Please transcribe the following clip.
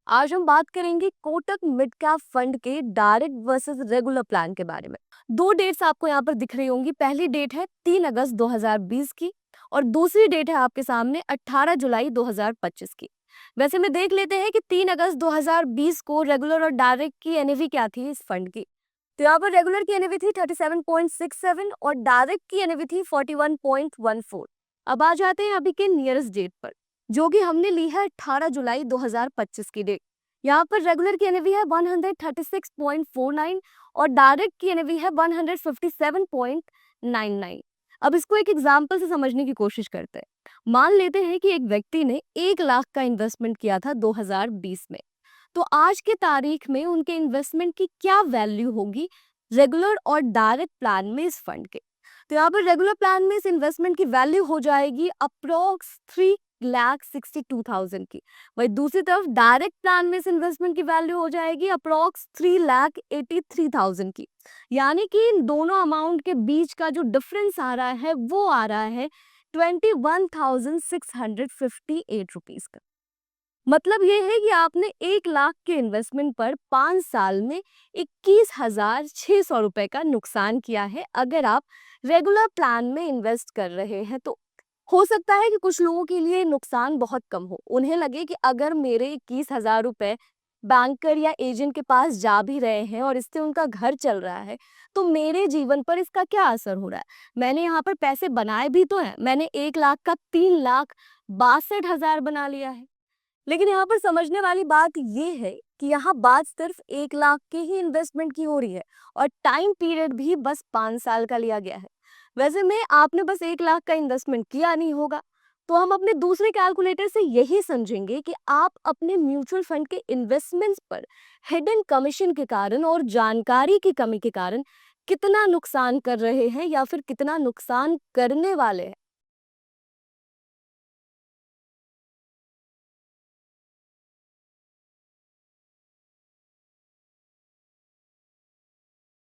आज हम बात करेंगे कोटक मिड कैप फंड के डायरेक्ट वर्सेस रेगुलर प्लान के बारे में। दो डेट्स आपको यहाँ पर दिख रही होंगी। पहली डेट है 3 अगस्त 2020 की और दूसरी डेट है आपके सामने 18 जुलाई 2025 की। वैसे में देख लेते हैं कि 3 अगस्त 2020 को रेगुलर और डायरेक्ट की एनएवी क्या थी इस फंड की। तो यहाँ पर रेगुलर की एनएवी थी 37.67 और डायरेक्ट की एनएवी थी 41.14। अब आ जाते हैं अभी के नियरेस्ट डेट पर, जो कि हमने ली है 18 जुलाई 2025 की डेट। यहाँ पर रेगुलर की एनएवी है 136.49 और डायरेक्ट की एनएवी है 157.99। अब इसको एक एग्जाम्पल से समझने की कोशिश करते हैं। मान लेते हैं कि एक व्यक्ति ने 1 लाख का इन्वेस्टमेंट किया था 2020 में। तो आज के तारीख में उनके इन्वेस्टमेंट की क्या वैल्यू होगी रेगुलर और डायरेक्ट प्लान में इस फंड के। तो यहाँ पर रेगुलर प्लान में इस इन्वेस्टमेंट की वैल्यू हो जाएगी अप्रोक्स 3,62,000 की। वही दूसरी तरफ डायरेक्ट प्लान में इस इन्वेस्टमेंट की वैल्यू हो जाएगी अप्रोक्स 3,83,000 की। यानी कि इन दोनों अमाउंट के बीच का जो डिफरेंस आ रहा है वो आ रहा है 21,658 रुपीज का। मतलब ये है कि आपने 1 लाख के इन्वेस्टमेंट पर 5 साल में 21,600 रुपए का नुकसान किया है अगर आप रेगुलर प्लान में इन्वेस्ट कर रहे हैं। तो हो सकता है कि कुछ लोगों के लिए नुकसान बहुत कम हो, उन्हें लगे कि अगर मेरे 21,000 रुपए बैंकर या एजेंट के पास जा भी रहे हैं और इससे उनका घर चल रहा है, तो मेरे जीवन पर इसका क्या असर हो रहा है। मैंने यहाँ पर पैसे बनाए भी तो हैं, मैंने 1 लाख का 3,62,000 बना लिया है। लेकिन यहाँ पर समझने वाली बात ये है कि यहाँ बात सिर्फ 1 लाख के ही इन्वेस्टमेंट की हो रही है और टाइम पीरियड भी बस 5 साल का लिया गया है। वैसे में आपने बस 1 लाख का इन्वेस्टमेंट किया नहीं होगा, तो हम अपने दूसरे कैलकुलेटर से यही समझेंगे कि आप अपने म्यूचुअल फंड के इन्वेस्टमेंट्स पर हिडन कमीशन के कारण और जानकारी की कमी के कारण कितना नुकसान कर रहे हैं या फिर कितना नुकसान करने वाले हैं।